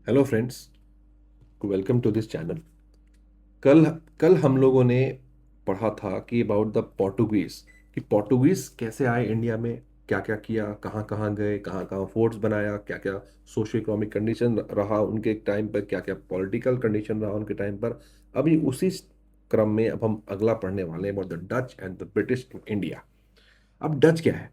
Hello friends, welcome to this channel. कल कल हम लोगों ने पढ़ा था कि अबाउट द पोर्टुगीज, कि पोर्टुगीज कैसे आए इंडिया में, क्या क्या किया, कहाँ कहाँ गए, कहाँ कहाँ फोर्ट्स बनाया, क्या क्या सोशो इकोनॉमिक कंडीशन रहा उनके टाइम पर, क्या क्या पॉलिटिकल कंडीशन रहा उनके टाइम पर। अभी उसी क्रम में अब हम अगला पढ़ने वाले हैं about the Dutch and the British in India. अब डच क्या है?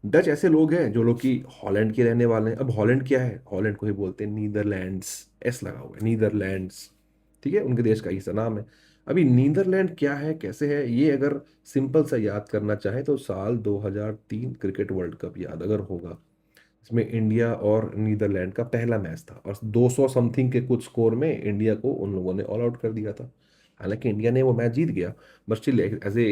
डच ऐसे लोग हैं जो लोग कि हॉलैंड के रहने वाले हैं। अब हॉलैंड क्या है? हॉलैंड को ही बोलते हैं नीदरलैंड्स। एस लगा हुआ है, नीदरलैंड्स। ठीक है, उनके देश का ही सा नाम है। अभी नीदरलैंड क्या है, कैसे है, ये अगर सिंपल सा याद करना चाहे तो साल 2003 क्रिकेट वर्ल्ड कप याद अगर होगा, इसमें इंडिया और नीदरलैंड का पहला मैच था और 200 समथिंग के कुछ स्कोर में इंडिया को उन लोगों ने ऑल आउट कर दिया था। हालांकि इंडिया ने वो मैच जीत गया, बट स्टिल एज ए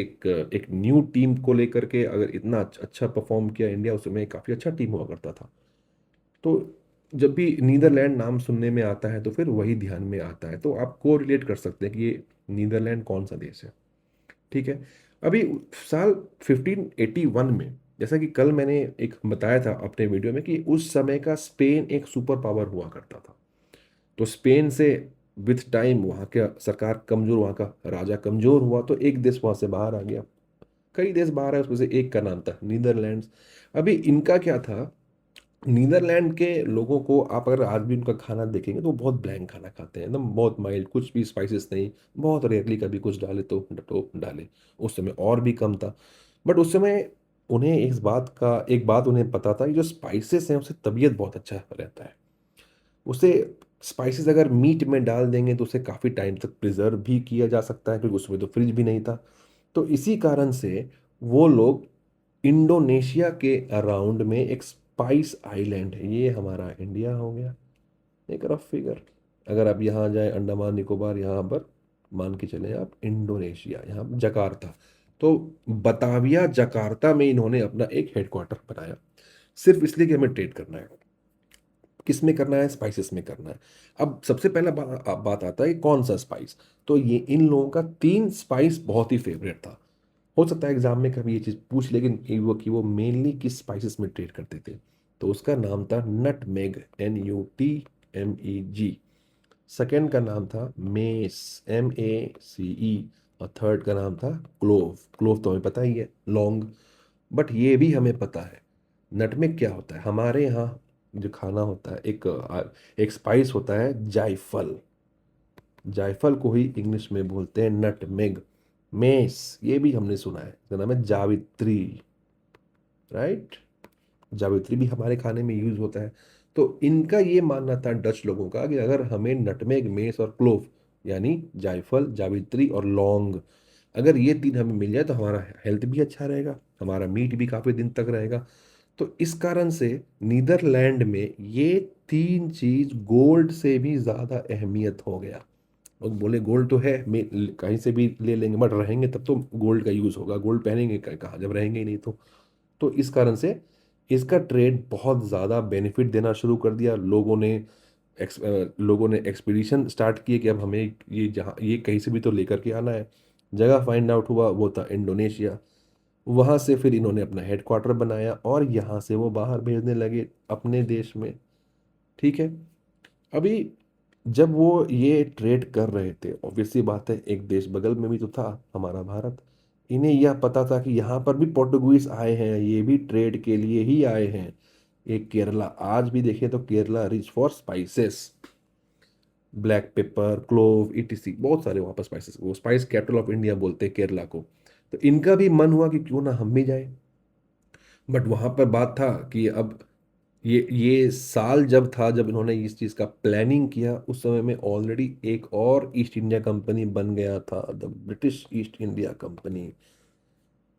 एक न्यू टीम को लेकर के अगर इतना अच्छा परफॉर्म किया इंडिया, उस समय काफ़ी अच्छा टीम हुआ करता था। तो जब भी नीदरलैंड नाम सुनने में आता है तो फिर वही ध्यान में आता है, तो आप को रिलेट कर सकते हैं कि ये नीदरलैंड कौन सा देश है। ठीक है। अभी साल 1581 में, जैसा कि कल मैंने एक बताया था अपने वीडियो में, कि उस समय का स्पेन एक सुपर पावर हुआ करता था। तो स्पेन से विथ टाइम वहाँ का सरकार कमजोर, वहाँ का राजा कमजोर हुआ, तो एक देश वहाँ से बाहर आ गया। कई देश बाहर है, उसमें से एक का नाम था नीदरलैंड्स। अभी इनका क्या था, नीदरलैंड के लोगों को आप अगर आज भी उनका खाना देखेंगे तो वो बहुत ब्लैंक खाना खाते हैं, एकदम बहुत माइल्ड, कुछ भी स्पाइसेस नहीं। बहुत रेयरली कभी कुछ डाले तो डाले। उस समय और भी कम था। बट उस समय उन्हें एक बात उन्हें पता था कि जो स्पाइसेस हैं उससे तबीयत बहुत अच्छा रहता है। उसे स्पाइसेस अगर मीट में डाल देंगे तो उसे काफ़ी टाइम तक प्रिजर्व भी किया जा सकता है, क्योंकि उसमें तो फ्रिज भी नहीं था। तो इसी कारण से वो लोग, इंडोनेशिया के अराउंड में एक स्पाइस आइलैंड है, ये हमारा इंडिया हो गया, एक रफ फिगर। अगर आप यहाँ जाए अंडमान निकोबार, यहाँ पर मान के चले आप इंडोनेशिया, यहाँ जकार्ता। तो बताविया जकार्ता में इन्होंने अपना एक हेडक्वार्टर बनाया, सिर्फ इसलिए कि हमें ट्रेड करना है। किस में करना है? स्पाइसेस में करना है। अब सबसे पहला बात आता है कौन सा स्पाइस। तो ये इन लोगों का तीन स्पाइस बहुत ही फेवरेट था। हो सकता है एग्जाम में कभी ये चीज़ पूछ, लेकिन वो मेनली किस स्पाइसेस में ट्रेड करते थे। तो उसका नाम था नटमेग, NUTMEG। सेकेंड का नाम था मेस, MACE। और थर्ड का नाम था क्लोव। क्लोव तो हमें पता ही है, लौंग। बट ये भी हमें पता है नटमेग क्या होता है। हमारे यहाँ जो खाना होता है, एक स्पाइस होता है जायफल। जायफल को ही इंग्लिश में बोलते हैं नटमेग। मेस, ये भी हमने सुना है, इसका नाम है जावित्री। राइट। जावित्री भी हमारे खाने में यूज होता है। तो इनका ये मानना था डच लोगों का कि अगर हमें नटमेग, मेस और क्लोव, यानी जायफल, जावित्री और लौंग, अगर ये तीन हमें मिल जाए तो हमारा हेल्थ भी अच्छा रहेगा, हमारा मीट भी काफ़ी दिन तक रहेगा। तो इस कारण से नीदरलैंड में ये तीन चीज गोल्ड से भी ज़्यादा अहमियत हो गया। लोग बोले गोल्ड तो है, कहीं से भी ले लेंगे, बट रहेंगे तब तो गोल्ड का यूज़ होगा, गोल्ड पहनेंगे कहाँ जब रहेंगे ही नहीं तो इस कारण से इसका ट्रेड बहुत ज़्यादा बेनिफिट देना शुरू कर दिया। लोगों ने एक्सपीडिशन स्टार्ट किए कि अब हमें ये जहाँ ये कहीं से भी तो लेकर के आना है। जगह फाइंड आउट हुआ, वो था इंडोनेशिया। वहाँ से फिर इन्होंने अपना हेडक्वार्टर बनाया और यहाँ से वो बाहर भेजने लगे अपने देश में। ठीक है। अभी जब वो ये ट्रेड कर रहे थे, ऑब्वियसली बात है एक देश बगल में भी तो था, हमारा भारत। इन्हें यह पता था कि यहाँ पर भी पोर्टुगीज आए हैं, ये भी ट्रेड के लिए ही आए हैं। ये केरला, आज भी देखें तो Kerala rich for spices, black pepper, clove, ETC, बहुत सारे वहाँ पर स्पाइसेस, वो स्पाइस कैपिटल ऑफ इंडिया बोलते हैं केरला को। तो इनका भी मन हुआ कि क्यों ना हम भी जाए। बट वहाँ पर बात था कि अब ये साल जब था जब इन्होंने इस चीज़ का प्लानिंग किया, उस समय में ऑलरेडी एक और ईस्ट इंडिया कंपनी बन गया था, the British East India company.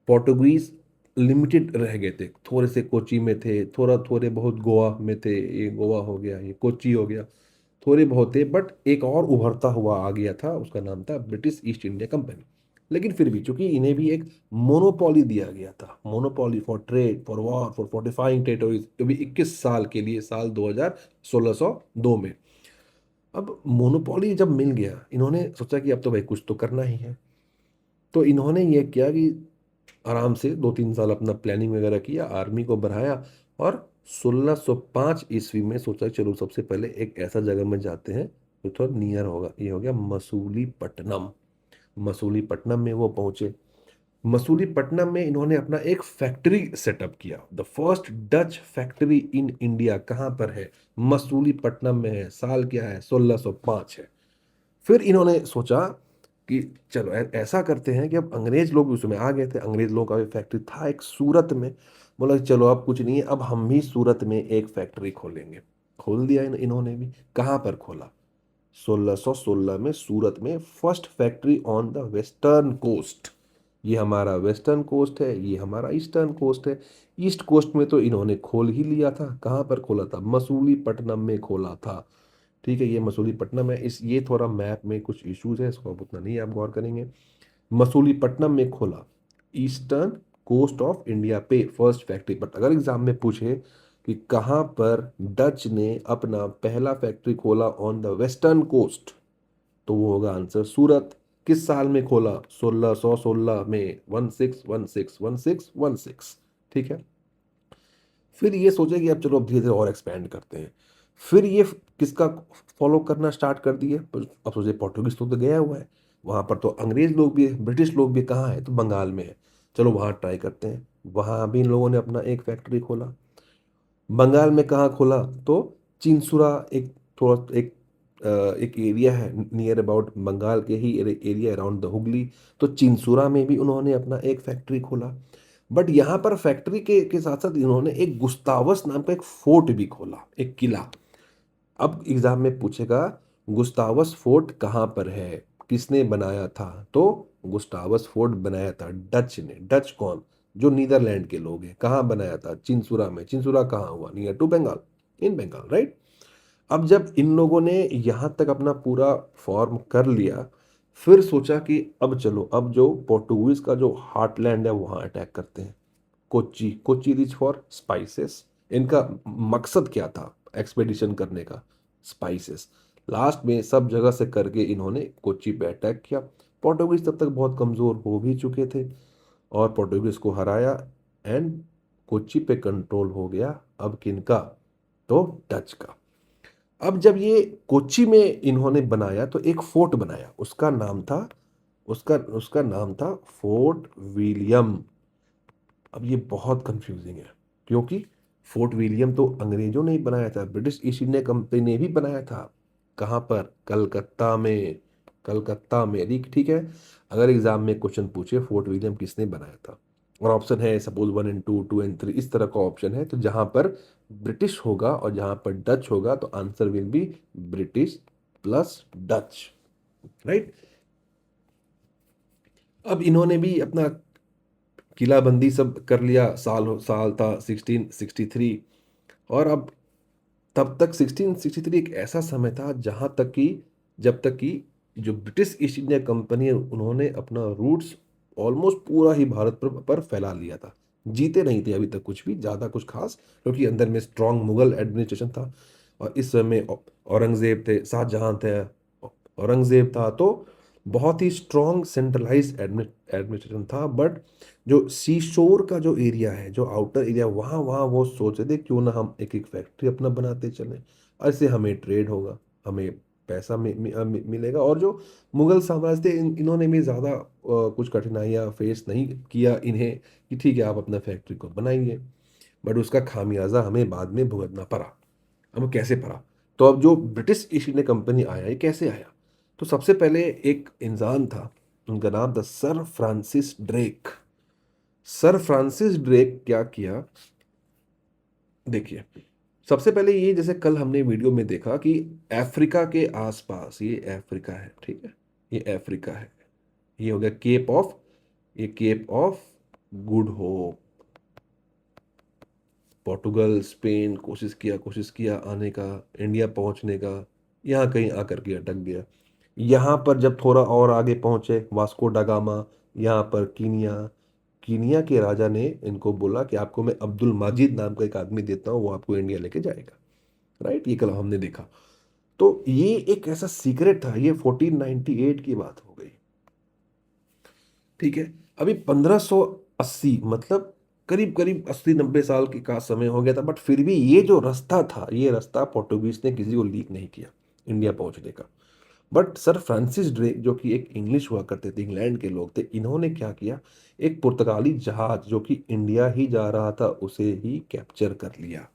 Portuguese limited रह गए थे, थोड़े से कोची में थे, थोड़े बहुत गोवा में थे, ये गोवा हो गया, ये कोची हो गया, थोड़े बहुत थे। बट एक और उभरता हुआ आ गया था, उसका नाम था ब्रिटिश ईस्ट इंडिया कंपनी। लेकिन फिर भी चूंकि इन्हें भी एक मोनोपोली दिया गया था, monopoly for trade, for war, for fortifying territories, तो भी 21 साल के लिए, साल 2000 1602 में। अब मोनोपोली जब मिल गया, इन्होंने सोचा कि अब तो भाई कुछ तो करना ही है। तो इन्होंने ये किया कि आराम से 2-3 साल अपना प्लानिंग वगैरह किया, आर्मी को बढ़ाया और 1605 ईस्वी में सोचा चलो सबसे पहले एक ऐसा जगह में जाते हैं जो थोड़ा नियर होगा। ये हो गया मसूलीपट्टनम। मसूलीपट्टनम में वो पहुंचे। मसूलीपट्टनम में इन्होंने अपना एक फैक्ट्री सेटअप किया। The first Dutch factory in India कहाँ पर है? मसूलीपट्टनम में है। साल क्या है? 1605 है। फिर इन्होंने सोचा कि चलो ऐसा करते हैं कि अब अंग्रेज लोग भी उसमें आ गए थे। अंग्रेज लोगों का भी फैक्ट्री था एक सूरत में। बोला कि चलो अब कुछ नहीं है, अब हम भी सूरत में एक फैक्ट्री खोलेंगे। खोल दिया इन्होंने भी। कहाँ पर खोला? 1616 में सूरत में first factory on the western coast. ये हमारा वेस्टर्न कोस्ट है, ये हमारा ईस्टर्न कोस्ट है। ईस्ट कोस्ट में तो इन्होंने खोल ही लिया था। कहाँ पर खोला था? मसूलीपट्टनम में खोला था। ठीक है, ये मसूलीपट्टनम है। इस ये थोड़ा मैप में कुछ इश्यूज है, इसको अब उतना नहीं आप गौर करेंगे। मसूलीपट्टनम में खोला, ईस्टर्न कोस्ट ऑफ इंडिया पे फर्स्ट फैक्ट्री। बट अगर एग्जाम में पूछे कि कहाँ पर डच ने अपना पहला फैक्ट्री खोला ऑन द वेस्टर्न कोस्ट, तो वो होगा आंसर सूरत। किस साल में खोला? 1616 में। 1616 ठीक है। फिर ये सोचे कि अब चलो अब धीरे धीरे और एक्सपेंड करते हैं। फिर ये किसका फॉलो करना स्टार्ट कर दिए? अब सोचे पोर्टुगीज तो गया हुआ है वहाँ पर, तो अंग्रेज लोग भी, ब्रिटिश लोग भी कहाँ है? तो बंगाल में है। चलो वहाँ ट्राई करते हैं। वहाँ भी इन लोगों ने अपना एक फैक्ट्री खोला। बंगाल में कहाँ खोला? तो चिंसुरा, एक थोड़ा एक एरिया है नियर अबाउट बंगाल के ही एरिया अराउंड द हुगली। तो चिंसुरा में भी उन्होंने अपना एक फैक्ट्री खोला। बट यहाँ पर फैक्ट्री के साथ साथ इन्होंने एक गुस्तावस नाम का एक फोर्ट भी खोला, एक किला। अब एग्जाम में पूछेगा गुस्तावस फोर्ट कहाँ पर है, किसने बनाया था? तो गुस्तावस फोर्ट बनाया था डच ने। डच कौन? जो नीदरलैंड के लोग हैं। कहाँ बनाया था? चिंसुरा में। चिंसुरा कहाँ हुआ? Near to Bengal, in Bengal, right. अब जब इन लोगों ने यहाँ तक अपना पूरा फॉर्म कर लिया, फिर सोचा कि अब चलो अब जो पोर्टुगीज का जो हार्टलैंड है वहाँ अटैक करते हैं। Kochi. Kochi rich for spices. इनका मकसद क्या था एक्सपेडिशन करने का? स्पाइसेस। लास्ट में सब जगह से करके इन्होंने कोच्चि पे अटैक किया। पोर्टुगीज तब तक बहुत कमज़ोर हो भी चुके थे और पोर्टुगीज को हराया एंड कोच्चि पे कंट्रोल हो गया। अब किनका? तो डच का। अब जब ये कोच्चि में इन्होंने बनाया तो एक फोर्ट बनाया, उसका नाम था, उसका उसका नाम था फोर्ट विलियम। अब ये बहुत कंफ्यूजिंग है क्योंकि फोर्ट विलियम तो अंग्रेजों ने ही बनाया था, ब्रिटिश ईस्ट इंडिया कंपनी ने भी बनाया था। कहाँ पर? कलकत्ता में। कलकत्ता में, ठीक है। अगर एग्जाम में क्वेश्चन पूछे फोर्ट विलियम किसने बनाया था, और ऑप्शन है सपोज 1 and 2, 2 and 3, इस तरह का ऑप्शन है, तो जहाँ पर ब्रिटिश होगा और जहाँ पर डच होगा तो answer will be British plus Dutch, right. अब इन्होंने भी अपना किलाबंदी सब कर लिया। साल साल था 1663। और अब तब तक 1663 एक ऐसा समय था जहां तक कि जब तक कि जो ब्रिटिश ईस्ट इंडिया कंपनी है उन्होंने अपना रूट्स ऑलमोस्ट पूरा ही भारत पर फैला लिया था। जीते नहीं थे अभी तक कुछ भी ज़्यादा कुछ खास, क्योंकि अंदर में स्ट्रांग मुगल एडमिनिस्ट्रेशन था। और इस समय औरंगजेब थे, शाहजहां थे, औरंगजेब था। तो बहुत ही स्ट्रांग सेंट्रलाइज एडमिनिस्ट्रेशन था। बट जो सी शोर का जो एरिया है, जो आउटर एरिया, वहाँ वहाँ वो सोच रहे थे क्यों ना हम एक एक फैक्ट्री अपना बनाते चलें। ऐसे हमें ट्रेड होगा, हमें पैसा मिलेगा। और जो मुगल साम्राज्य थे इन्होंने भी ज़्यादा कुछ कठिनाइयाँ फेस नहीं किया इन्हें कि ठीक है आप अपना फैक्ट्री को बनाइए। बट उसका खामियाजा हमें बाद में भुगतना पड़ा। अब कैसे पड़ा? तो अब जो ब्रिटिश ईस्ट इंडिया कंपनी आया, ये कैसे आया? तो सबसे पहले एक इंसान था, उनका नाम था sir Francis Drake. Sir Francis Drake क्या किया? देखिए, सबसे पहले ये जैसे कल हमने वीडियो में देखा कि अफ्रीका के आसपास, ये अफ्रीका है, ठीक है, ये अफ्रीका है। ये हो गया केप ऑफ, ये cape of good hope. Portugal Spain कोशिश किया आने का, इंडिया पहुंचने का, यहाँ कहीं आकर के अटक गया। यहाँ पर जब थोड़ा और आगे पहुंचे वास्को डा गामा, यहाँ पर कीनिया। कीनिया के राजा ने इनको बोला कि आपको मैं अब्दुल माजिद नाम का एक आदमी देता हूँ, वो आपको इंडिया लेके जाएगा, राइट। ये कल हमने देखा। तो ये एक ऐसा सीक्रेट था। ये 1498 की बात हो गई, ठीक है। अभी 1580 मतलब करीब करीब 80-90 साल की का समय हो गया था, बट फिर भी ये जो रास्ता था, ये रास्ता पोर्टुगीज ने किसी को लीक नहीं किया इंडिया पहुंचने का। बट सर फ्रांसिस ड्रेक, जो कि एक इंग्लिश हुआ करते थे, इंग्लैंड के लोग थे, इन्होंने क्या किया, एक पुर्तगाली जहाज जो कि इंडिया ही जा रहा था उसे ही कैप्चर कर लिया,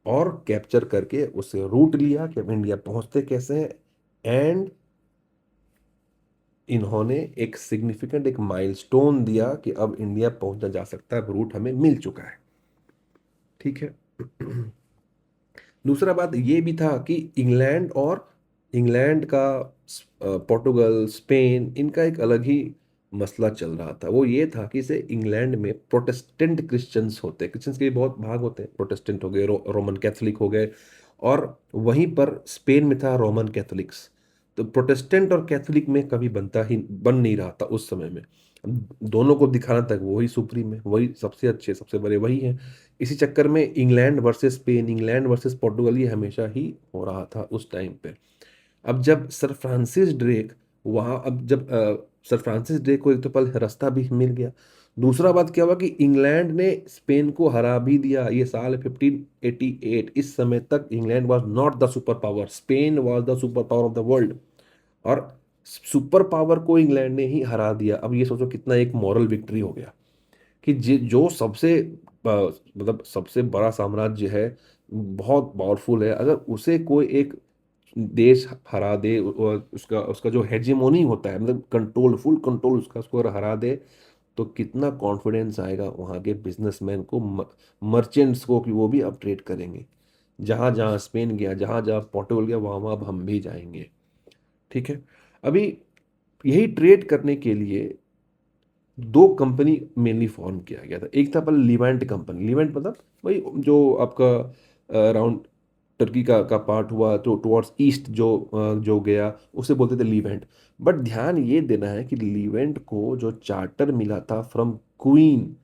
और कैप्चर करके उसे रूट लिया कि अब इंडिया पहुंचते कैसे हैं। एंड इन्होंने एक सिग्निफिकेंट, एक माइलस्टोन दिया कि अब इंडिया पहुंचा जा सकता है, अब रूट हमें मिल चुका है। ठीक है। दूसरा बात ये भी था कि इंग्लैंड का पोर्टुगल, स्पेन, इनका एक अलग ही मसला चल रहा था। वो ये था कि इसे इंग्लैंड में प्रोटेस्टेंट क्रिश्चियंस होते हैं, क्रिश्चियंस के भी बहुत भाग होते हैं, प्रोटेस्टेंट हो गए, रोमन कैथोलिक हो गए, और वहीं पर स्पेन में था रोमन कैथोलिक्स। तो प्रोटेस्टेंट और कैथोलिक में कभी बन नहीं रहा था उस समय में। दोनों को दिखाना तक वही सुप्रीम है, वही सबसे अच्छे सबसे बड़े वही हैं। इसी चक्कर में England versus Spain, England versus Portugal, ये हमेशा ही हो रहा था उस टाइम पे। अब जब सर फ्रांसिस ड्रेक वहाँ अब जब सर फ्रांसिस ड्रेक को एक तो पल रास्ता भी मिल गया, दूसरा बात क्या हुआ कि इंग्लैंड ने स्पेन को हरा भी दिया। ये साल 1588, इस समय तक England was not the super power, Spain was the super power of the world, और सुपर पावर को इंग्लैंड ने ही हरा दिया। अब ये सोचो कितना एक मॉरल विक्ट्री हो गया कि जो सबसे मतलब सबसे बड़ा साम्राज्य है, बहुत पावरफुल है, अगर उसे कोई एक देश हरा दे, और उसका उसका जो हेजेमोनी होता है, मतलब कंट्रोल, फुल कंट्रोल उसका, उसको अगर हरा दे, तो कितना कॉन्फिडेंस आएगा वहाँ के बिजनेसमैन को, मर्चेंट्स को, कि वो भी अब ट्रेड करेंगे। जहाँ जहाँ स्पेन गया, जहाँ जहाँ पोर्टुगल गया, वहाँ वहाँ अब हम भी जाएंगे। ठीक है। अभी यही ट्रेड करने के लिए दो कंपनी मेनली फॉर्म किया गया था। एक था पहले लिवेंट कंपनी, लिवेंट मतलब वही जो आपका अराउंड टर्की का पार्ट हुआ, तो टुवर्ड्स ईस्ट जो गया, उसे बोलते थे लिवेंट। बट ध्यान ये देना है कि लिवेंट को जो चार्टर मिला था फ्रॉम क्वीन,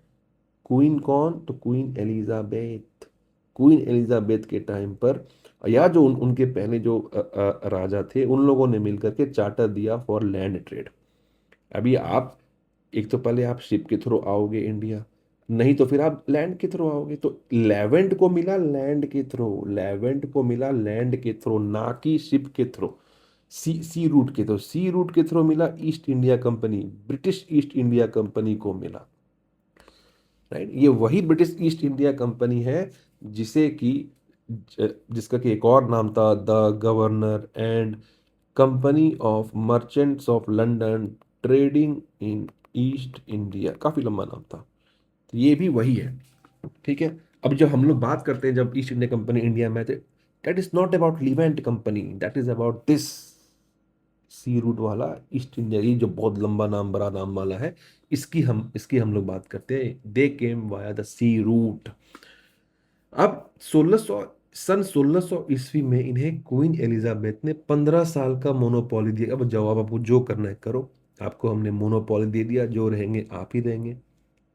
क्वीन कौन, तो क्वीन एलिजाबेथ, क्वीन एलिजाबेथ के टाइम पर, या जो उनके पहले जो राजा थे, उन लोगों ने मिलकर के चार्टर दिया फॉर लैंड ट्रेड। अभी आप, एक तो पहले आप शिप के थ्रू आओगे इंडिया, नहीं तो फिर आप लैंड के थ्रू आओगे। तो लेवेंट को मिला लैंड के थ्रू, लेवेंट को मिला लैंड के थ्रू, ना कि शिप के थ्रू, सी रूट के थ्रू, सी रूट के थ्रू मिला east India company, British East India company को मिला। राइट, ये वही ब्रिटिश ईस्ट इंडिया कंपनी है जिसे कि जिसका कि एक और नाम था the governor and company of merchants of London trading in east India, काफी लंबा नाम था। तो ये भी वही है। ठीक है। अब जब हम लोग बात करते हैं, जब ईस्ट इंडिया कंपनी इंडिया में थे, that is not about Levant company, that is about this sea route वाला ईस्ट इंडिया, ये जो बहुत लंबा नाम, बड़ा नाम वाला है, इसकी हम लोग बात करते हैं। दे केम वाया द सी रूट। अब 1600 सन 1600 ईस्वी में इन्हें क्वीन एलिजाबेथ ने 15 साल का मोनोपोली दिया। अब जवाब, आपको जो करना है करो, आपको हमने मोनोपोली दे दिया, जो रहेंगे आप ही रहेंगे,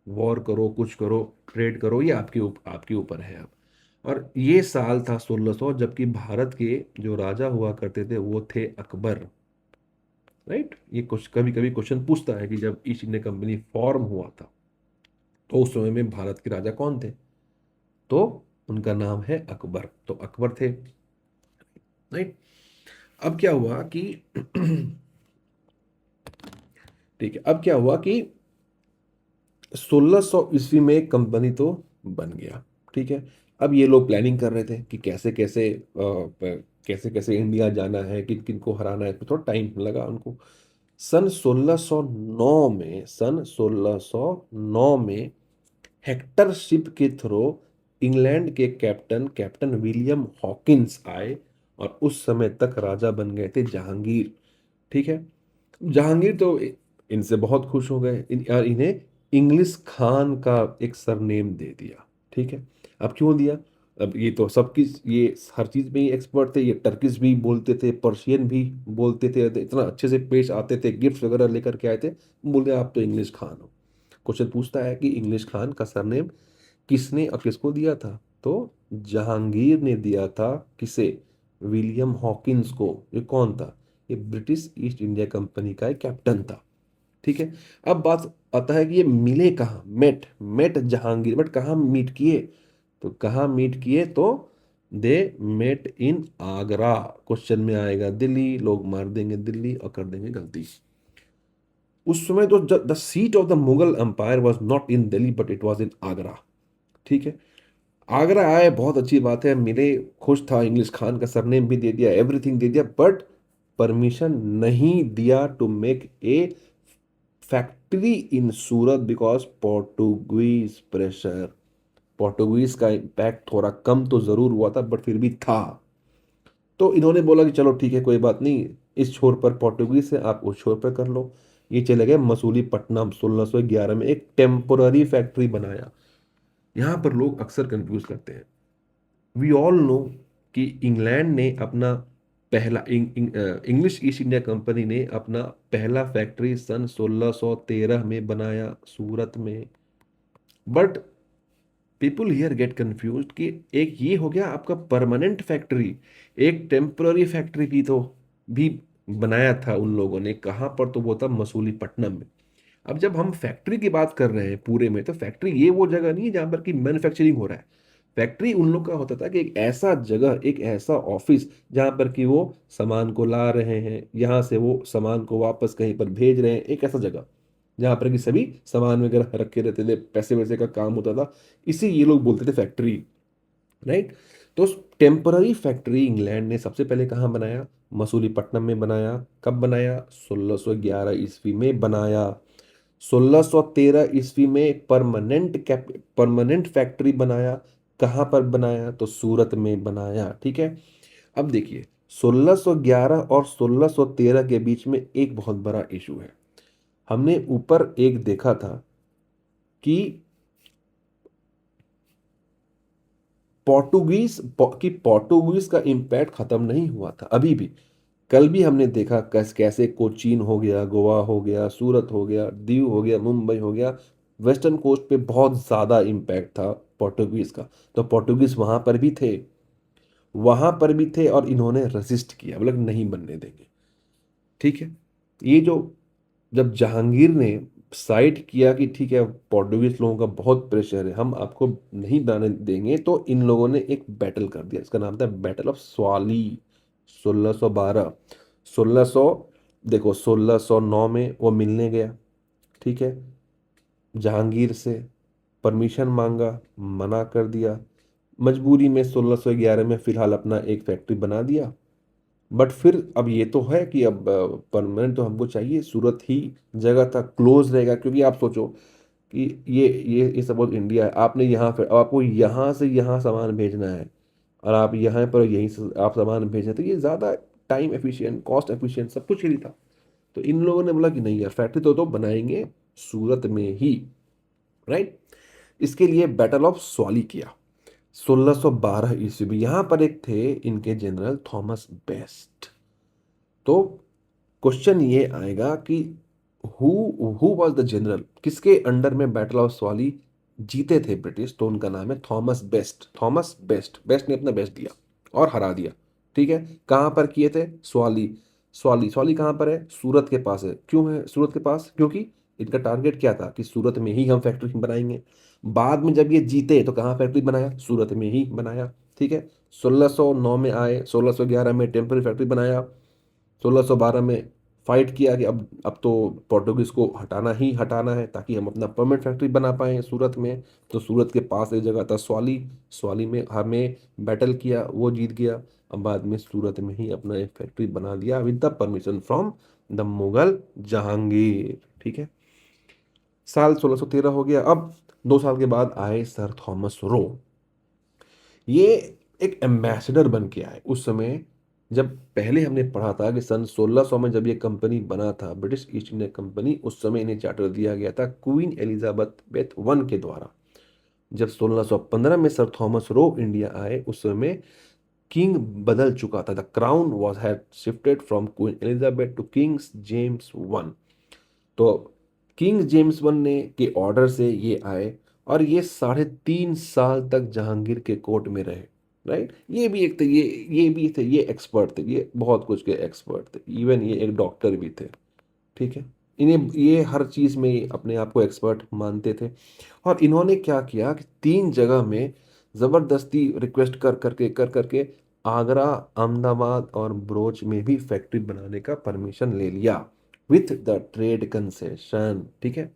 वॉर करो, कुछ करो, ट्रेड करो, ये आपके ऊपर है अब। और ये साल था 1600, जबकि भारत के जो राजा हुआ करते थे वो थे अकबर। राइट, ये कुछ कभी कभी क्वेश्चन पूछता है कि जब ईस्ट इंडिया कंपनी फॉर्म हुआ था, तो उस समय में भारत के राजा कौन थे, तो उनका नाम है अकबर, तो अकबर थे। राइट। अब क्या हुआ कि ठीक है, अब क्या हुआ कि 1600 ईस्वी में एक कंपनी तो बन गया। ठीक है। अब ये लोग प्लानिंग कर रहे थे कि कैसे कैसे इंडिया जाना है, किन किन को हराना है, तो थोड़ा टाइम लगा उनको। सन 1609 में हेक्टर शिप के थ्रू इंग्लैंड के कैप्टन कैप्टन विलियम हॉकिंस आए, और उस समय तक राजा बन गए थे जहांगीर। ठीक है। जहांगीर तो इनसे बहुत खुश हो गए, और इन्हें इंग्लिश खान का एक सरनेम दे दिया। ठीक है। अब क्यों दिया, अब ये तो सबकी, ये हर चीज में ही एक्सपर्ट थे, ये टर्किश भी बोलते थे, पर्शियन भी बोलते थे, तो इतना अच्छे से पेश आते थे, गिफ्ट वगैरह लेकर के आए थे। बोलते आप तो इंग्लिश खान हो। क्वेश्चन पूछता है कि इंग्लिश खान का सरनेम किसने और किसको दिया था, तो जहांगीर ने दिया था। किसे, विलियम हॉकिंस को। ये कौन था, ये ब्रिटिश ईस्ट इंडिया कंपनी का एक कैप्टन था। ठीक है। अब बात आता है कि ये मिले कहाँ, मेट मेट जहांगीर, बट कहाँ मीट किए, तो कहाँ मीट किए, तो they met in Agra. Question में आएगा दिल्ली, लोग मार देंगे दिल्ली और कर देंगे गलती। उस समय तो the seat of the Mughal empire was not in Delhi but it was in Agra. ठीक है। आगरा आए, बहुत अच्छी बात है, मिले, खुश था, इंग्लिश खान का सरनेम भी दे दिया, एवरीथिंग दे दिया, बट परमिशन नहीं दिया to make a factory in Surat because Portuguese pressure. Portuguese का इम्पैक्ट थोड़ा कम तो जरूर हुआ था बट फिर भी था। तो इन्होंने बोला कि चलो ठीक है, कोई बात नहीं, इस छोर पर पोर्टुगीज है, आप उस छोर पर कर लो। ये चले गए मसूलीपट्टनम, 1611 में एक टेम्पोररी फैक्ट्री बनाया। यहाँ पर लोग अक्सर कंफ्यूज करते हैं। वी ऑल नो कि इंग्लैंड ने अपना पहला इंग्लिश ईस्ट इंडिया कंपनी ने अपना पहला फैक्ट्री सन 1613 में बनाया सूरत में। But people here get confuse कि एक ये हो गया आपका परमानेंट फैक्ट्री, एक टेम्पररी फैक्ट्री भी बनाया था उन लोगों ने, कहाँ पर, तो वो था मसूलीपट्टनम में। अब जब हम फैक्ट्री की बात कर रहे हैं पूरे में, तो फैक्ट्री ये वो जगह नहीं है जहाँ पर कि मैन्युफैक्चरिंग हो रहा है। फैक्ट्री उन लोग का होता था कि एक ऐसा जगह, एक ऐसा ऑफिस जहाँ पर कि वो सामान को ला रहे हैं, यहाँ से वो सामान को वापस कहीं पर भेज रहे हैं, एक ऐसा जगह जहाँ पर कि सभी सामान वगैरह रखे रहते थे, पैसे वैसे का काम होता था। इसी ये लोग बोलते थे फैक्ट्री, राइट। तो टेम्पररी फैक्ट्री इंग्लैंड ने सबसे पहले कहाँ बनाया, मसूलीपट्टनम में बनाया। कब बनाया, 1611 ईस्वी में बनाया। 1613 ईस्वी में परमानेंट फैक्ट्री बनाया। कहाँ पर बनाया, तो सूरत में बनाया। ठीक है। अब देखिए, 1611 और 1613 के बीच में एक बहुत बड़ा इशू है। हमने ऊपर एक देखा था कि पोर्टुगीज का इम्पैक्ट खत्म नहीं हुआ था अभी भी। कल भी हमने देखा कैसे कोचीन हो गया, गोवा हो गया, सूरत हो गया, दीव हो गया, मुंबई हो गया, वेस्टर्न कोस्ट पे बहुत ज़्यादा इम्पैक्ट था पोर्टुगीज का। तो पोर्टुगीज वहां पर भी थे और इन्होंने रेसिस्ट किया, बोला कि नहीं बनने देंगे। ठीक है। ये जो जब जहांगीर ने साइड किया कि ठीक है, पोर्टुगीज लोगों का बहुत प्रेशर है, हम आपको नहीं बनाने देंगे, तो इन लोगों ने एक बैटल कर दिया, इसका नाम था बैटल ऑफ स्वाली। 1612, 1600, देखो 1609 में वो मिलने गया। ठीक है। जहांगीर से परमिशन मांगा, मना कर दिया। मजबूरी में 1611 में फिलहाल अपना एक फैक्ट्री बना दिया। बट फिर अब ये तो है कि अब परमानेंट तो हमको चाहिए, सूरत ही जगह था, क्लोज रहेगा, क्योंकि आप सोचो कि ये सपोज इंडिया है, आपने यहाँ फिर अब आपको यहाँ से यहाँ सामान भेजना है, और आप यहाँ पर यहीं से आप सामान भेजें, तो ये ज़्यादा टाइम एफिशिएंट, कॉस्ट एफिशिएंट, सब कुछ ही था। तो इन लोगों ने बोला कि नहीं यार, फैक्ट्री तो बनाएंगे सूरत में ही, राइट। इसके लिए बैटल ऑफ स्वाली किया 1612 ईस्वी में। यहाँ पर एक थे इनके जनरल थॉमस बेस्ट। तो क्वेश्चन ये आएगा कि who who was the general, किसके अंडर में बैटल ऑफ स्वाली जीते थे ब्रिटिश, तो उनका नाम है Thomas best. Thomas best, best ने अपना बेस्ट दिया और हरा दिया। ठीक है। कहाँ पर किए थे, स्वाली। स्वाली कहाँ पर है, सूरत के पास है। क्यों है सूरत के पास, क्योंकि इनका टारगेट क्या था कि सूरत में ही हम फैक्ट्री बनाएंगे। बाद में जब ये जीते तो कहाँ फैक्ट्री बनाया, सूरत में ही बनाया। ठीक है। 1609 में आए, 1611 में टेम्पररी फैक्ट्री बनाया, 1612 में फाइट किया कि अब तो पोर्टुगीज को हटाना ही हटाना है ताकि हम अपना परमानेंट फैक्ट्री बना पाए सूरत में। तो सूरत के पास एक जगह था स्वाली, स्वाली में हमें बैटल किया, वो जीत गया। अब बाद में सूरत में ही अपना एक फैक्ट्री बना दिया with the permission from the Mughal Jahangir. ठीक है। साल 1613 हो गया। अब 2 साल के बाद आए सर थॉमस रो। ये एक एम्बेसडर बन के आए उस समय। जब पहले हमने पढ़ा था कि सन 1600 में जब ये कंपनी बना था, ब्रिटिश ईस्ट इंडिया कंपनी, उस समय इन्हें चार्टर दिया गया था क्वीन एलिजाबेथ बेथ वन के द्वारा। जब 1615 में सर थॉमस रो इंडिया आए, उस समय किंग बदल चुका था, the crown was had shifted from queen Elizabeth two Kings James one. तो किंग जेम्स वन ने के ऑर्डर से ये आए, और ये 3.5 साल तक जहांगीर के कोर्ट में रहे, राइट। ये भी एक थे, ये भी थे, ये एक्सपर्ट थे, ये बहुत कुछ के एक्सपर्ट थे, इवन ये एक डॉक्टर भी थे। ठीक है। इन्हें ये हर चीज़ में अपने आप को एक्सपर्ट मानते थे। और इन्होंने क्या किया कि 3 जगह में ज़बरदस्ती रिक्वेस्ट कर करके आगरा, अहमदाबाद और बरोच में भी फैक्ट्री बनाने का परमिशन ले लिया विथ द ट्रेड कंसेशन। ठीक है।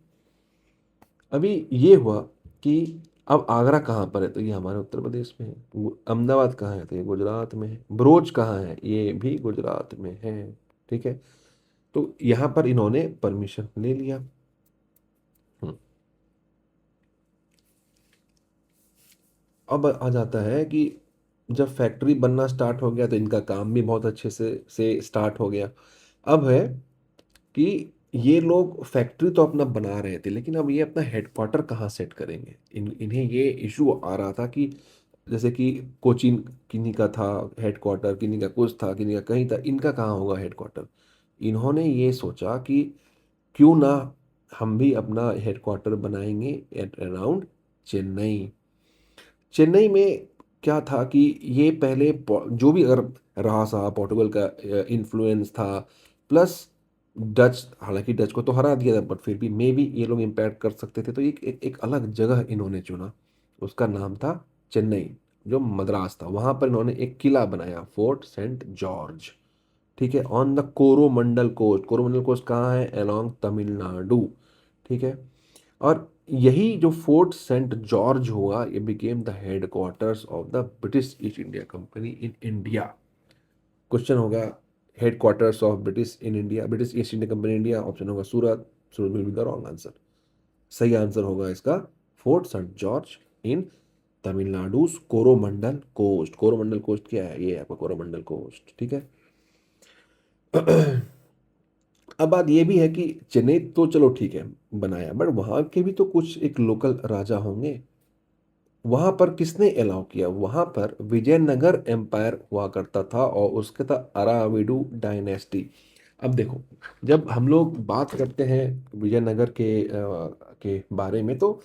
अभी ये हुआ कि अब आगरा कहाँ पर है, तो ये हमारे उत्तर प्रदेश में है। अहमदाबाद कहाँ है, तो ये गुजरात में है। बरोच कहाँ है, ये भी गुजरात में है। ठीक है। तो यहाँ पर इन्होंने परमिशन ले लिया। हम्म। अब आ जाता है कि जब फैक्ट्री बनना स्टार्ट हो गया तो इनका काम भी बहुत अच्छे से स्टार्ट हो गया। अब है कि ये लोग फैक्ट्री तो अपना बना रहे थे, लेकिन अब ये अपना हेडक्वार्टर कहाँ सेट करेंगे। इन्हें ये इशू आ रहा था कि जैसे कि कोचीन किन्हीं का था हेडक्वार्टर, किन्हीं का कुछ था, किन्हीं का कहीं था, इनका कहाँ होगा हेडक्वार्टर। इन्होंने ये सोचा कि क्यों ना हम भी अपना हेडक्वार्टर बनाएंगे एट अराउंड चेन्नई। चेन्नई में क्या था कि ये पहले जो भी अगर रहा सहा पोर्टुगल का इन्फ्लुएंस था, प्लस डच, हालांकि डच को तो हरा दिया था बट फिर भी मे भी ये लोग इम्पैक्ट कर सकते थे, तो एक अलग जगह इन्होंने चुना। उसका नाम था चेन्नई, जो मद्रास था। वहाँ पर इन्होंने एक किला बनाया, फोर्ट सेंट जॉर्ज। ठीक है, on the Coromandel coast. Coromandel coast कहाँ है, अलोंग तमिलनाडु। ठीक है। और यही जो फोर्ट सेंट जॉर्ज हुआ, ये became the headquarters of the British East India Company in India. Question होगा, headquarters of British in India, British East India Company India, option होगा Surat. Surat will be the wrong answer. सही answer होगा इसका fort Saint George in Tamil Nadu Coromandel coast. Coromandel coast क्या है, ये है आपका कोरोमंडल कोस्ट। ठीक है। अब बात ये भी है कि चेन्नई तो चलो ठीक है बनाया, बट वहां के भी तो कुछ एक लोकल राजा होंगे। वहां पर किसने अलाउ किया, वहां पर विजयनगर एम्पायर हुआ करता था और उसके था अराविडू डायनेस्टी। अब देखो, जब हम लोग बात करते हैं विजयनगर के बारे में, तो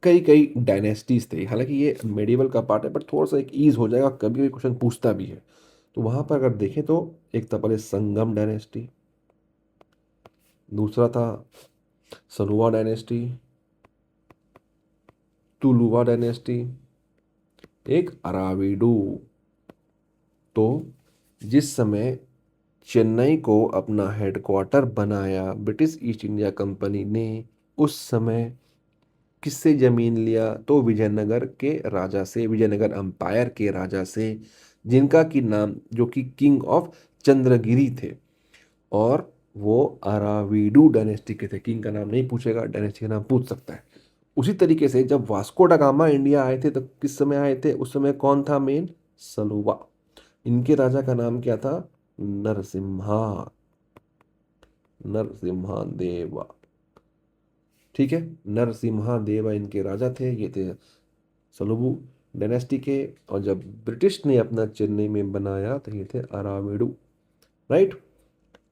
कई कई डायनेस्टीज थे। हालांकि ये मेडिवल का पार्ट है, बट थोड़ा सा एक ईज हो जाएगा, कभी कभी क्वेश्चन पूछता भी है। तो वहां पर अगर देखें तो एक था पहले संगम डायनेस्टी, दूसरा था सलुवा डायनेस्टी, तुलुवा डायनेस्टी, एक अराविडू। तो जिस समय चेन्नई को अपना हेडक्वार्टर बनाया ब्रिटिश ईस्ट इंडिया कंपनी ने, उस समय किससे जमीन लिया, तो विजयनगर के राजा से, विजयनगर अंपायर के राजा से, जिनका की नाम, जो कि किंग ऑफ चंद्रगिरी थे। और वो अराविडू डायनेस्टी के थे। किंग का नाम नहीं पूछेगा, डायनेस्टी का नाम पूछ सकता है। उसी तरीके से जब वास्को डा गामा इंडिया आए थे, तो किस समय आए थे, उस समय कौन था मेन, सलुवा। इनके राजा का नाम क्या था, नरसिम्हा, नरसिम्हा देवा। ठीक है, नरसिम्हा देवा इनके राजा थे, ये थे सलुबु डायनेस्टी के। और जब ब्रिटिश ने अपना चेन्नई में बनाया तो ये थे अराविडू। राइट।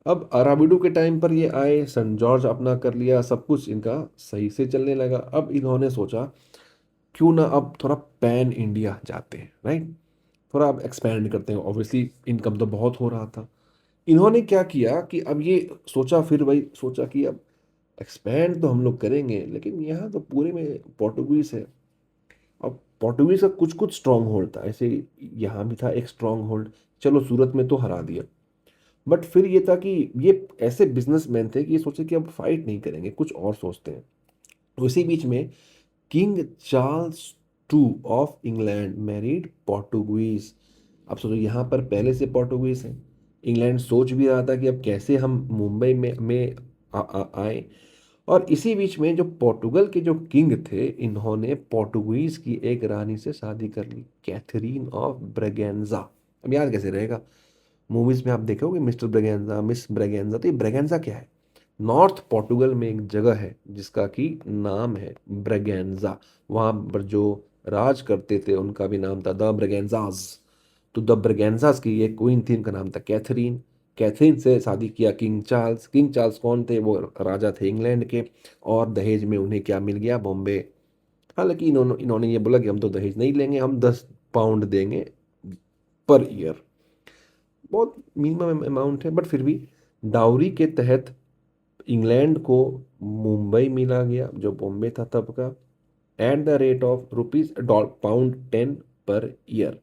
अब अराबिडो के टाइम पर ये आए, सेंट जॉर्ज अपना कर लिया, सब कुछ इनका सही से चलने लगा। अब इन्होंने सोचा क्यों ना अब थोड़ा पैन इंडिया जाते हैं, राइट। थोड़ा अब एक्सपैंड करते हैं, ऑब्वियसली इनकम तो बहुत हो रहा था। इन्होंने क्या किया कि अब ये सोचा, फिर वही सोचा कि अब एक्सपैंड तो हम लोग करेंगे, लेकिन यहाँ तो पूरे में पोर्टुगीज है। अब पोर्टुगीज का कुछ कुछ स्ट्रांग होल्ड था, ऐसे यहाँ भी था एक स्ट्रांग होल्ड। चलो सूरत में तो हरा दिया, बट फिर ये था कि ये ऐसे बिजनेसमैन थे कि ये सोचे कि अब फाइट नहीं करेंगे, कुछ और सोचते हैं। उसी बीच में king Charles two of England married Portuguese. अब सोचो यहाँ पर पहले से पोर्टुगीज है। इंग्लैंड सोच भी रहा था कि अब कैसे हम मुंबई में आए। और इसी बीच में जो पोर्टुगल के जो किंग थे, इन्होंने पोर्टुगीज की एक रानी से शादी कर ली, कैथरीन ऑफ ब्रेगेंजा। अब याद कैसे रहेगा, मूवीज में आप देखोगे मिस्टर ब्रेगेंजा, मिस ब्रेगेंजा, तो ये ब्रेगेंजा क्या है, नॉर्थ पोर्टुगल में एक जगह है जिसका कि नाम है ब्रेगेंजा। वहाँ पर जो राज करते थे उनका भी नाम था द ब्रेगेंजाज। तो द ब्रेगेंजाज की एक क्वीन थी, उनका नाम था कैथरीन। कैथरीन से शादी किया किंग चार्ल्स। किंग चार्ल्स कौन थे, वो राजा थे इंग्लैंड के। और दहेज में उन्हें क्या मिल गया, बॉम्बे। हालांकि इन्होंने इन्होंने ये बोला कि हम तो दहेज नहीं लेंगे, हम 10 पाउंड देंगे पर ईयर। बहुत मिनिमम अमाउंट है, बट फिर भी डाउरी के तहत इंग्लैंड को मुंबई मिला गया जो बॉम्बे था तब का, at the rate of rupees pound 10 per year.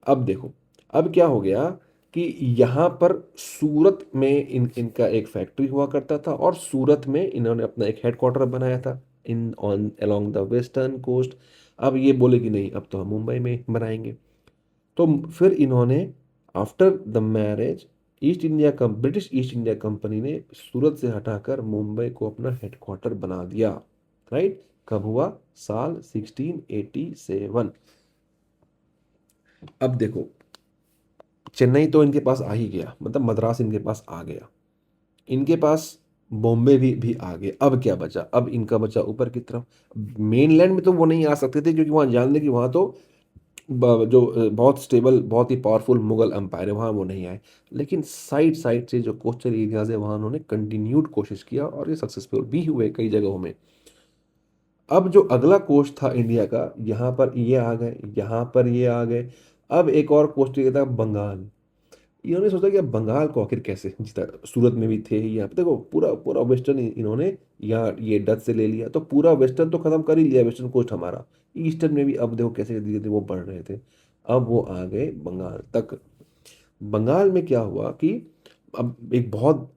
अब देखो, अब क्या हो गया कि यहाँ पर सूरत में इनका एक फैक्ट्री हुआ करता था, और सूरत में इन्होंने अपना एक हेडक्वार्टर बनाया था in on along the western coast. अब ये बोले कि नहीं, अब तो हम मुंबई में बनाएंगे। तो फिर इन्होंने after the marriage British East India company ने सूरत से हटाकर मुंबई को अपना हेडक्वार्टर बना दिया। राइट, कब हुआ? साल 1687। अब देखो, चेन्नई तो इनके पास आ ही गया, मतलब मद्रास इनके पास आ गया, इनके पास बॉम्बे भी आ गए। अब क्या बचा? अब इनका बचा ऊपर की तरफ। मेनलैंड में तो वो नहीं आ सकते थे, क्योंकि वहाँ जान लें कि वहाँ तो जो बहुत स्टेबल, बहुत ही पावरफुल मुगल एम्पायर है, वहाँ वो नहीं आए। लेकिन साइड साइड से जो कोस्टल एरियाज है वहाँ उन्होंने कंटिन्यूड कोशिश किया, और ये सक्सेसफुल भी हुए कई जगहों में। अब जो अगला कोस्ट था इंडिया का, यहाँ पर ये आ गए, यहाँ पर ये आ गए। अब एक और कोस्ट एरिया था बंगाल। इन्होंने सोचा कि अब बंगाल को आखिर कैसे जीता, सूरत में भी थे ही यहाँ पे, देखो पूरा पूरा वेस्टर्न इन्होंने यहाँ ये डच से ले लिया, तो पूरा वेस्टर्न तो खत्म कर ही लिया, वेस्टर्न कोस्ट हमारा। ईस्टर्न में भी अब देखो कैसे धीरे धीरे वो बढ़ रहे थे। अब वो आ गए बंगाल तक। बंगाल में क्या हुआ कि अब एक बहुत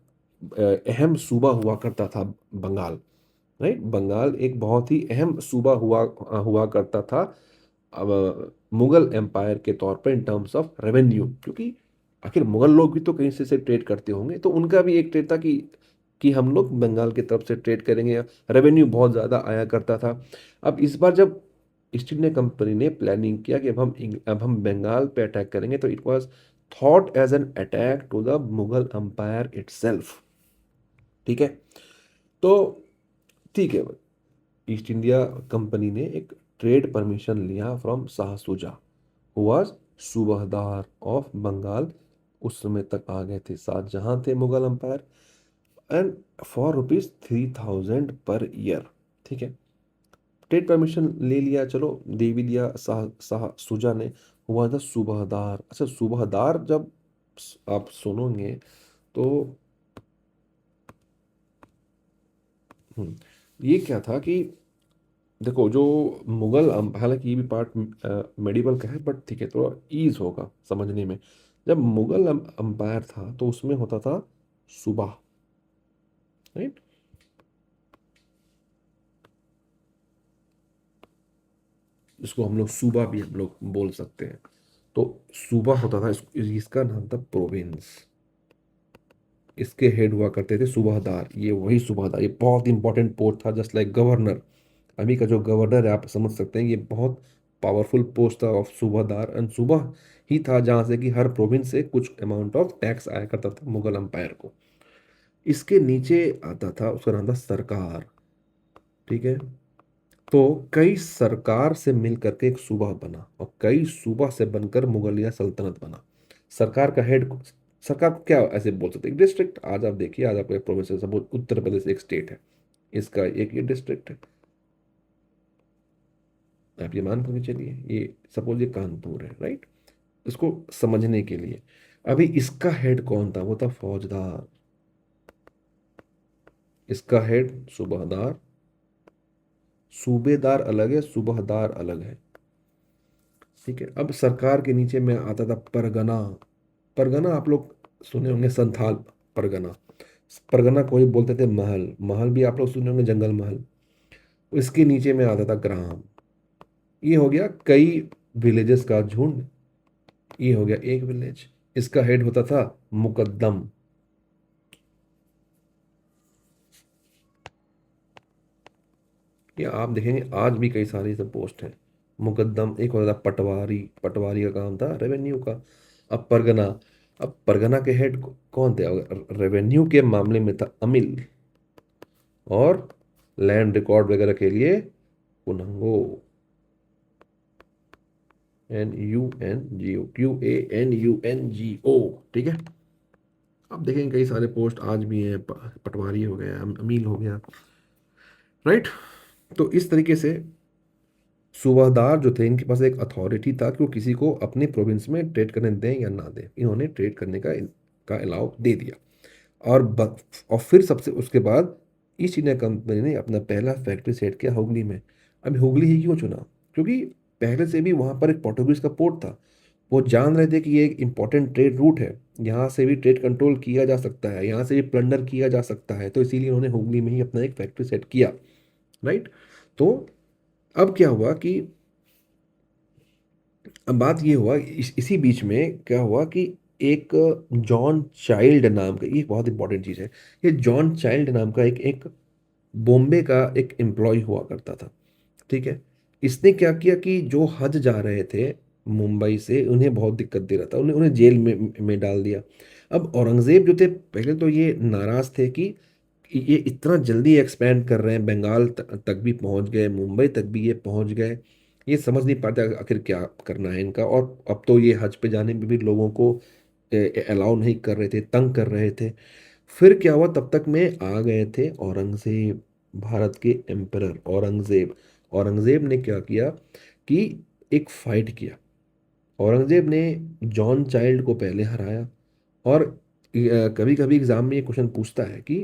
अहम सूबा हुआ करता था बंगाल। राइट, बंगाल एक बहुत ही अहम सूबा हुआ हुआ करता था अब मुगल एम्पायर के तौर पर इन टर्म्स ऑफ रेवेन्यू, क्योंकि आखिर मुगल लोग भी तो कहीं से ट्रेड करते होंगे, तो उनका भी एक ट्रेड था कि हम लोग बंगाल की तरफ से ट्रेड करेंगे। रेवेन्यू बहुत ज़्यादा आया करता था। अब इस बार जब ईस्ट इंडिया कंपनी ने प्लानिंग किया कि अब हम बंगाल पे अटैक करेंगे, तो it was thought as an attack to the Mughal empire itself. ठीक है, तो ठीक है, ईस्ट इंडिया कंपनी ने एक ट्रेड परमिशन लिया from Shah Shuja, who was सूबहदार ऑफ बंगाल। उस समय तक आ गए थे, शाहजहां थे Mughal empire, and for rupees 3000 per year. ठीक है, ट्रेड परमिशन ले लिया, चलो दे भी दिया शाह शाह शुजा ने। हुआ था सूबहदार। अच्छा, सूबहदार जब आप सुनोगे तो ये क्या था कि देखो, जो हालांकि ये भी पार्ट मेडिवल का है, बट ठीक है, थोड़ा ईज होगा समझने में। जब मुगल अंपायर था तो उसमें होता था सूबा। राइट, इसको हम लोग सूबा भी हम लोग बोल सकते हैं। तो सूबा होता था, इसका नाम था प्रोविंस। इसके हेड हुआ करते थे सूबादार। ये वही सूबादार, ये बहुत इंपॉर्टेंट पोस्ट था, जस्ट लाइक गवर्नर। अभी का जो गवर्नर है आप समझ सकते हैं, ये बहुत पावरफुल पोस्ट था ऑफ सूबादार, एंड सूबा ही था जहाँ से कि हर प्रोविंस से कुछ अमाउंट ऑफ टैक्स आया करता था मुगल एम्पायर को। इसके नीचे आता था, उसका नाम था सरकार। ठीक है, तो कई सरकार से मिल करके एक सूबा बना, और कई सूबा से बनकर मुगलिया सल्तनत बना। सरकार का हेड, सरकार को क्या ऐसे बोल सकते हैं, डिस्ट्रिक्ट। आज आप देखिए, आज आपको एक प्रोविंस है, सपोज उत्तर प्रदेश एक स्टेट है, इसका एक ये डिस्ट्रिक्ट है। आप ये मान के चलिए, ये सपोज ये कानपुर है, राइट। इसको समझने के लिए, अभी इसका हेड कौन था? वो था फौजदार। इसका हेड सूबहदार। सूबेदार अलग है, सूबहदार अलग है। ठीक है, अब सरकार के नीचे में आता था परगना। परगना आप लोग सुने होंगे, संथाल परगना। परगना को ही बोलते थे महल। महल भी आप लोग सुने होंगे, जंगल महल। इसके नीचे में आता था ग्राम। ये हो गया कई विलेजेस का झुंड। ये हो गया एक विलेज। इसका हेड होता था मुकद्दम। ये आप देखेंगे आज भी कई सारी सब पोस्ट हैं। मुकद्दम एक होता था पटवारी। पटवारी का काम था रेवेन्यू का। अब परगना। अब परगना के हेड कौन थे? रेवेन्यू के मामले में था अमिल, और लैंड रिकॉर्ड वगैरह के लिए कुनंगो। Kunungo। ठीक है, अब देखेंगे कई सारे पोस्ट आज भी हैं, पटवारी हो गया, अमील हो गया। राइट, तो इस तरीके से सूबादार जो थे, इनके पास एक अथॉरिटी था कि वो किसी को अपने प्रोविंस में ट्रेड करने दें या ना दें। इन्होंने ट्रेड करने का अलाउ दे दिया। और फिर सबसे उसके बाद ईस्ट इंडिया कंपनी ने अपना पहला फैक्ट्री सेट किया हुगली में। अब हुगली ही क्यों चुना? क्योंकि पहले से भी वहाँ पर एक पोर्टुगीज का पोर्ट था। वो जान रहे थे कि ये एक इम्पॉर्टेंट ट्रेड रूट है, यहाँ से भी ट्रेड कंट्रोल किया जा सकता है, यहाँ से भी प्लंडर किया जा सकता है, तो इसीलिए उन्होंने हुगली में ही अपना एक फैक्ट्री सेट किया। राइट। तो अब क्या हुआ कि अब बात ये हुआ, इसी बीच में क्या हुआ कि एक जॉन चाइल्ड नाम का, ये बहुत इंपॉर्टेंट चीज़ है, ये जॉन चाइल्ड नाम का एक एक बॉम्बे का एक एम्प्लॉय हुआ करता था। ठीक है। इसने क्या किया कि जो हज जा रहे थे मुंबई से, उन्हें बहुत दिक्कत दे रहा था, उन्हें उन्हें जेल में डाल दिया। अब औरंगजेब जो थे, पहले तो ये नाराज थे कि ये इतना जल्दी एक्सपैंड कर रहे हैं, बंगाल तक भी पहुंच गए, मुंबई तक भी ये पहुंच गए, ये समझ नहीं पाते आखिर क्या करना है इनका। और अब तो ये हज पे जाने में भी लोगों को अलाउ नहीं कर रहे थे, तंग कर रहे थे। फिर क्या हुआ, तब तक में आ गए थे औरंगजेब, भारत के एम्परर औरंगजेब। औरंगजेब ने क्या किया कि एक फाइट किया। औरंगजेब ने जॉन चाइल्ड को पहले हराया। और कभी कभी एग्जाम में ये क्वेश्चन पूछता है कि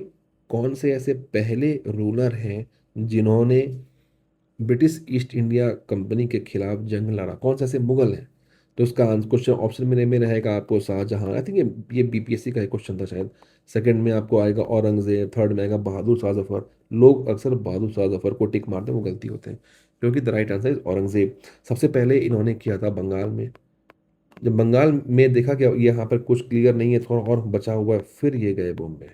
कौन से ऐसे पहले रूलर हैं जिन्होंने ब्रिटिश ईस्ट इंडिया कंपनी के खिलाफ जंग लड़ा, कौन से ऐसे मुगल हैं? तो उसका क्वेश्चन ऑप्शन में रहेगा आपको शाहजहां, आई थिंक ये बीपीएससी का एक क्वेश्चन था शायद। सेकंड में आपको आएगा औरंगजेब, थर्ड में आएगा बहादुर शाह जफर। लोग अक्सर बहादुर शाह जफर को टिक मारते हैं, वो गलती होते हैं, क्योंकि the right answer is Aurangzeb. सबसे पहले इन्होंने किया था बंगाल में। जब बंगाल में देखा कि ये यहाँ पर कुछ क्लियर नहीं है, थोड़ा और बचा हुआ है, फिर ये गए बॉम्बे,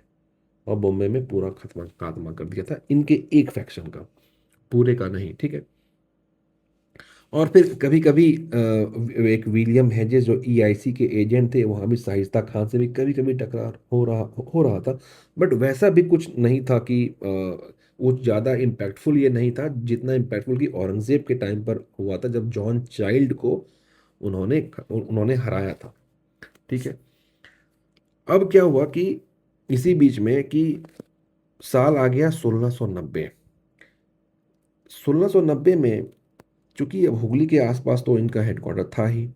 और बॉम्बे में पूरा खत्म खात्मा कर दिया था इनके एक फैक्शन का, पूरे का नहीं। ठीक है। और फिर कभी कभी एक विलियम हेजेस जो ईआईसी के एजेंट थे, वहाँ भी शाइस्ता खान से भी कभी कभी टकरार हो रहा था। बट वैसा भी कुछ नहीं था कि वो ज़्यादा इम्पैक्टफुल ये नहीं था जितना इम्पैक्टफुल कि औरंगजेब के टाइम पर हुआ था, जब जॉन चाइल्ड को उन्होंने उन्होंने हराया था। ठीक है। अब क्या हुआ कि इसी बीच में कि साल आ गया 1690। 1690 में, चूंकि अब हुगली के आसपास तो इनका हेडक्वार्टर था ही,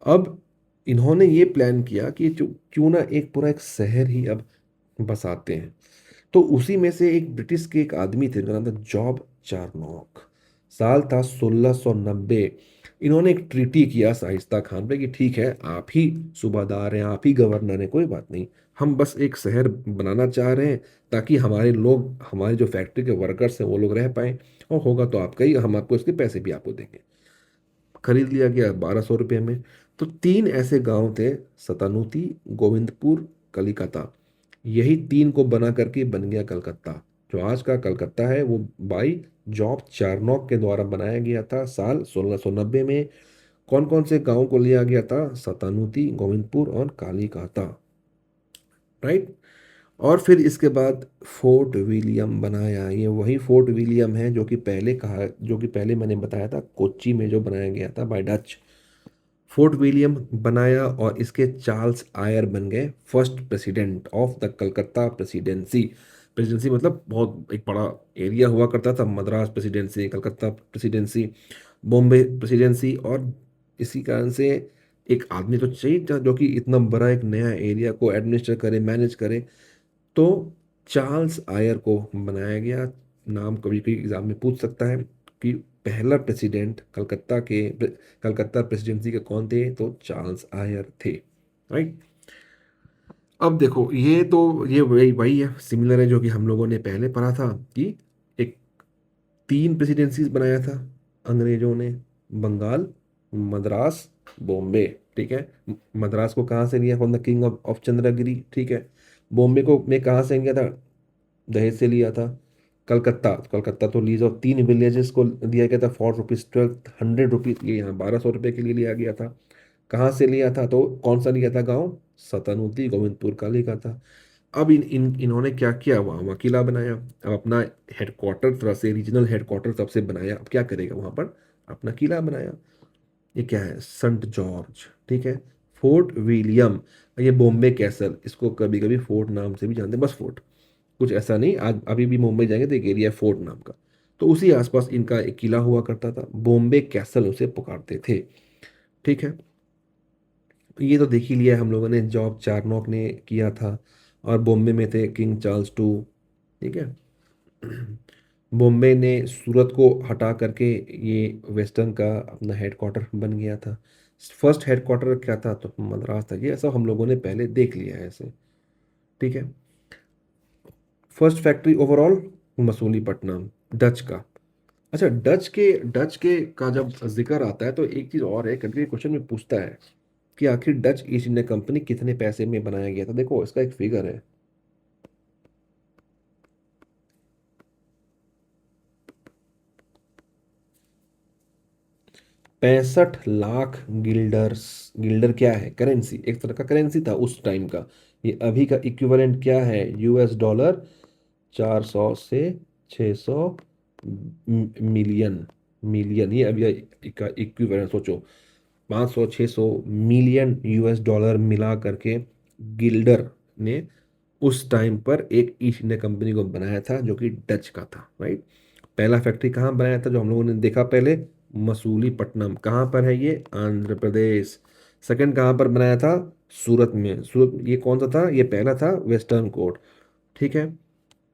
अब इन्होंने ये प्लान किया कि क्यों ना एक पूरा एक शहर ही अब बसाते हैं। तो उसी में से एक ब्रिटिश के एक आदमी थे, उनका नाम था जॉब चारनॉक। साल था 1690। इन्होंने एक ट्रीटी किया शाइस्ता खान पे कि ठीक है, आप ही सूबादार हैं, आप ही गवर्नर हैं, कोई बात नहीं, हम बस एक शहर बनाना चाह रहे हैं ताकि हमारे लोग, हमारे जो फैक्ट्री के वर्कर्स हैं वो लोग रह पाए, और होगा तो आपका ही, हम आपको इसके पैसे भी आपको देंगे। खरीद लिया गया 1200 रुपये में। तो तीन ऐसे गांव थे, सतानुती, गोविंदपुर, कलिकता। यही तीन को बना करके बन गया कलकत्ता। जो आज का कलकत्ता है वो बाई जॉब चारनॉक के द्वारा बनाया गया था साल 1690 में। कौन कौन से गांव को लिया गया था? सतानुती, गोविंदपुर और कालीकाता। राइट। और फिर इसके बाद फोर्ट विलियम बनाया। ये वही फोर्ट विलियम है जो कि पहले मैंने बताया था, कोच्चि में जो बनाया गया था बाय डच। फोर्ट विलियम बनाया और इसके चार्ल्स आयर बन गए first president of the Calcutta presidency. Presidency मतलब बहुत एक बड़ा एरिया हुआ करता था, Madras presidency, Calcutta presidency, Bombay presidency. और इसी कारण से एक आदमी तो चाहिए था जो कि इतना बड़ा एक नया एरिया को एडमिनिस्टर करे, मैनेज करे। तो चार्ल्स आयर को बनाया गया। नाम कभी कभी एग्जाम में पूछ सकता है कि पहला प्रेसिडेंट कलकत्ता प्रेसिडेंसी के कौन थे? तो चार्ल्स आयर थे। राइट। अब देखो, ये तो ये वही वही है, सिमिलर है जो कि हम लोगों ने पहले पढ़ा था कि एक तीन प्रेसिडेंसीज बनाया था अंग्रेजों ने, बंगाल, मद्रास, बॉम्बे। ठीक है। मद्रास को कहाँ से लिया? From the king of Chandragiri. ठीक है। बॉम्बे को में कहाँ से लिया था? दहेज से लिया था। कलकत्ता, कलकत्ता तो लीज ऑफ तीन विलेजेस को दिया गया था फॉर रुपीज 1200 रुपीज, ये यहाँ 1200 रुपये के लिए लिया गया था। कहाँ से लिया था? तो कौन सा लिया था गांव? सतानुती, गोविंदपुर, कालीकता। अब इन्होंने क्या किया? वहाँ किला बनाया। अब अपना हेडक्वार्टर, तरह से रीजनल हेडक्वार्टर तब से बनाया, अब क्या करेगा वहाँ पर? अपना किला बनाया। ये क्या है? Saint George. ठीक है। Fort William. ये बॉम्बे कैसल, इसको कभी कभी फोर्ट नाम से भी जानते हैं, बस फोर्ट, कुछ ऐसा नहीं। आज अभी भी मुंबई जाएंगे तो एक एरिया है फोर्ट नाम का। तो उसी आसपास इनका एक किला हुआ करता था, बॉम्बे कैसल उसे पुकारते थे। ठीक है। ये तो देख ही लिया हम लोगों ने, जॉब चारनॉक ने किया था। और बॉम्बे में थे किंग चार्ल्स टू। ठीक है। बॉम्बे ने सूरत को हटा करके ये वेस्टर्न का अपना हेडक्वार्टर बन गया था। फर्स्ट हेडक्वार्टर क्या था तो मद्रास था। ये सब हम लोगों ने पहले देख लिया है ऐसे। ठीक है। First factory overall Masulipatnam, Dutch का। अच्छा, डच के का जब जिक्र आता है तो एक चीज और है, कभी क्वेश्चन में पूछता है कि आखिर डच ईस्ट इंडिया कंपनी कितने पैसे में बनाया गया था। देखो इसका एक फिगर है। 65 लाख गिल्डर्स। गिल्डर क्या है? करेंसी, एक तरह का करेंसी था उस टाइम का। ये अभी का इक्विवेलेंट क्या है? US डॉलर 400 से 600 मिलियन। मिलियन ये अभी का इक्विवेलेंट सोचो। 500 600 मिलियन US डॉलर मिला करके गिल्डर ने उस टाइम पर एक ईस्ट इंडिया कंपनी को बनाया था जो कि डच का था, राइट। पहला फैक्ट्री कहाँ बनाया था जो हम लोगों ने देखा पहले? मसूलीपट्टनम। कहाँ पर है ये? आंध्र प्रदेश। सेकंड कहाँ पर बनाया था? सूरत में। सूरत ये कौन सा था? ये पहला था वेस्टर्न कोर्ट। ठीक है।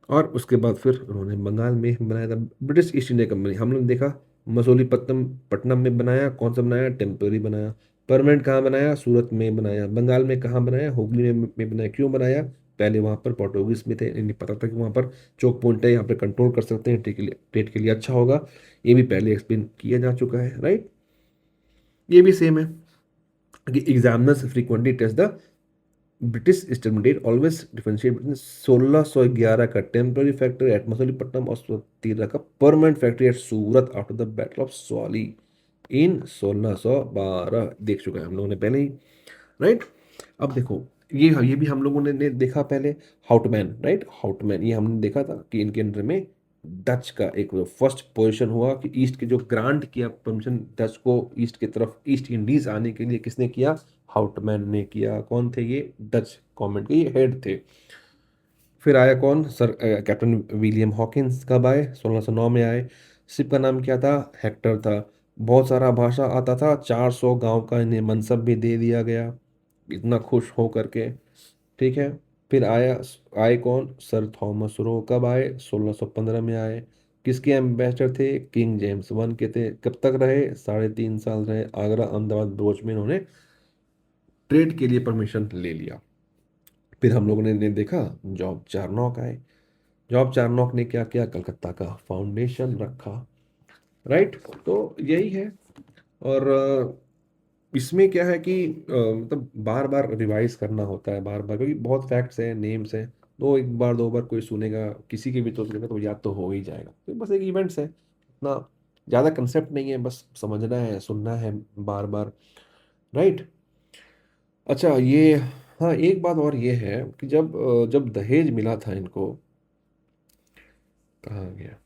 और उसके बाद फिर उन्होंने बंगाल में बनाया था ब्रिटिश ईस्ट इंडिया कंपनी। हम लोग ने देखा मसूलीपट्टनम पट्टनम में बनाया। कौन सा बनाया? टेम्पररी बनाया। परमानेंट कहाँ बनाया? सूरत में बनाया। बंगाल में कहाँ बनाया? हुगली में बनाया। क्यों बनाया? पहले वहाँ पर पोर्टुगीज में थे, इन्हें पता था कि वहाँ पर चौक पॉइंट है, यहाँ पर कंट्रोल कर सकते हैं, ट्रेड के लिए अच्छा होगा। ये भी पहले एक्सप्लेन किया जा चुका है, राइट। ये भी सेम है कि examiners frequently test the British intermediate always differentiate between 1611 का टेम्पररी फैक्ट्री एट मसूलीपट्टनम और 1613 का permanent factory at Surat after the battle of Swally in 1612। देख चुका है हम लोगों ने पहले ही, राइट। अब देखो ये भी हम लोगों ने देखा पहले। Houtman, right. हाउटमैन ये हमने देखा था कि इनके अंडर में डच का एक फर्स्ट पोजीशन हुआ कि ईस्ट के जो ग्रांट किया परमिशन डच को ईस्ट की तरफ ईस्ट इंडीज आने के लिए, किसने किया? हाउटमैन ने किया। कौन थे ये? डच गवर्नमेंट के ये हेड थे। फिर आया कौन? सर कैप्टन विलियम हॉकिंस कब आए? 1609 में आए। शिप का नाम क्या था? हेक्टर था। बहुत सारा भाषा आता था। 400 गांव का इन्हें मनसब भी दे दिया गया, इतना खुश हो करके। ठीक है। फिर आए कौन? Sir Thomas Roe. कब आए? 1615 में आए। किसके एम्बेसडर थे? किंग जेम्स वन के थे। कब तक रहे? 3.5 साल रहे। आगरा अहमदाबाद ब्रोच में इन्होंने ट्रेड के लिए परमिशन ले लिया। फिर हम लोगों ने देखा जॉब चारनॉक आए। जॉब चारनॉक ने क्या किया? कलकत्ता का फाउंडेशन रखा, राइट। तो यही है। और इसमें क्या है कि मतलब बार बार रिवाइज करना होता है, बार बार, क्योंकि बहुत फैक्ट्स हैं, नेम्स हैं। तो एक बार दो बार कोई सुनेगा, किसी के भी तो सुनेगा तो याद तो हो ही जाएगा। तो बस एक इवेंट्स है, इतना ज़्यादा कंसेप्ट नहीं है, बस समझना है, सुनना है बार बार, राइट। अच्छा ये, हाँ एक बात और ये है कि जब दहेज मिला था इनको, कहाँ गया?